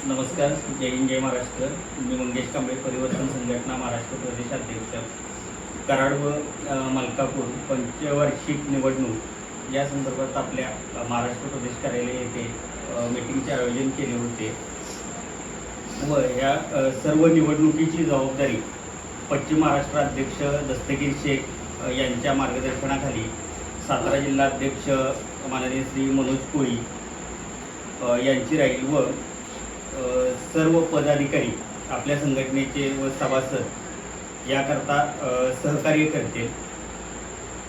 नमस्कार. जय हिंद, जय महाराष्ट्र. मी मंगेश कांबळे, परिवर्तन संघटना महाराष्ट्र प्रदेशाध्यक्ष. कराड व मलकापूर पंचवार्षिक निवडणूक या संदर्भात आपल्या महाराष्ट्र प्रदेश कार्यालय येथे मीटिंगचे आयोजन केले होते व ह्या सर्व निवडणुकीची जबाबदारी पश्चिम महाराष्ट्र अध्यक्ष दस्तगीर शेख यांच्या मार्गदर्शनाखाली सातारा जिल्हाध्यक्ष माननीय श्री मनोज कोळी यांची राहील व सर्व पदाधिकारी आपल्या संघटनेचे व सभासद याकरता सहकार्य करतील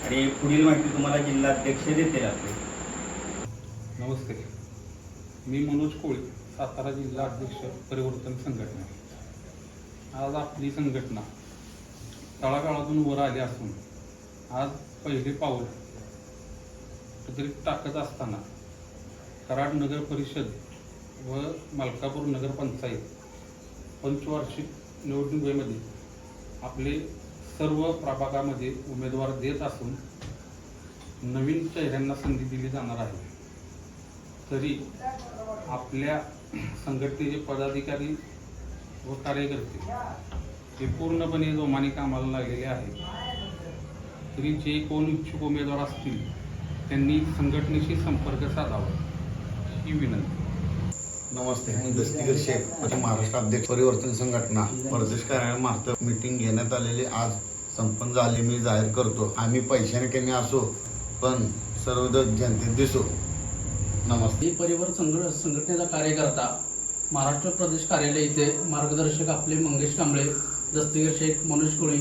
आणि पुढील माहिती तुम्हाला जिल्हाध्यक्ष देतील. आपले नमस्ते, मी मनोज कोळी, सातारा जिल्हा अध्यक्ष परिवर्तन संघटना. आज आपली संघटना तळागाळातून वर आली असून आज पहिले पाऊल कुठेतरी टाकत असताना कराड नगर परिषद व मलकापूर नगरपंचायत पंचवार्षिक निवडणुकीमध्ये आपले सर्व प्रभागामध्ये उमेदवार देत असून नवीन चेहऱ्यांना संधी दिली जाणार आहे. तरी आपल्या संघटनेचे पदाधिकारी व कार्यकर्ते हे पूर्णपणे जोमाने कामाला लागलेले आहेत. तरी जे कोण इच्छुक उमेदवार असतील त्यांनी संघटनेशी संपर्क साधावा ही विनंती. नमस्ते, मी दस्तगीर शेख, महाराष्ट्र अध्यक्ष परिवर्तन संघटना प्रदेश कार्यालयामार्फत मीटिंग घेण्यात आलेली आज संपन्न झाली. मी जाहीर करतो, आम्ही पैशाने कमी असो पण सर्व जनतेत दिसो. नमस्ते. परिवर्तन संघटनेचा कार्यकर्ता महाराष्ट्र प्रदेश कार्यालय येथे मार्गदर्शक आपले मंगेश कांबळे, दस्तगीर शेख, मनोज कोळी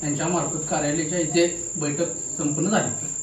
यांच्या मार्फत कार्यालयाच्या इथे बैठक संपन्न झाली.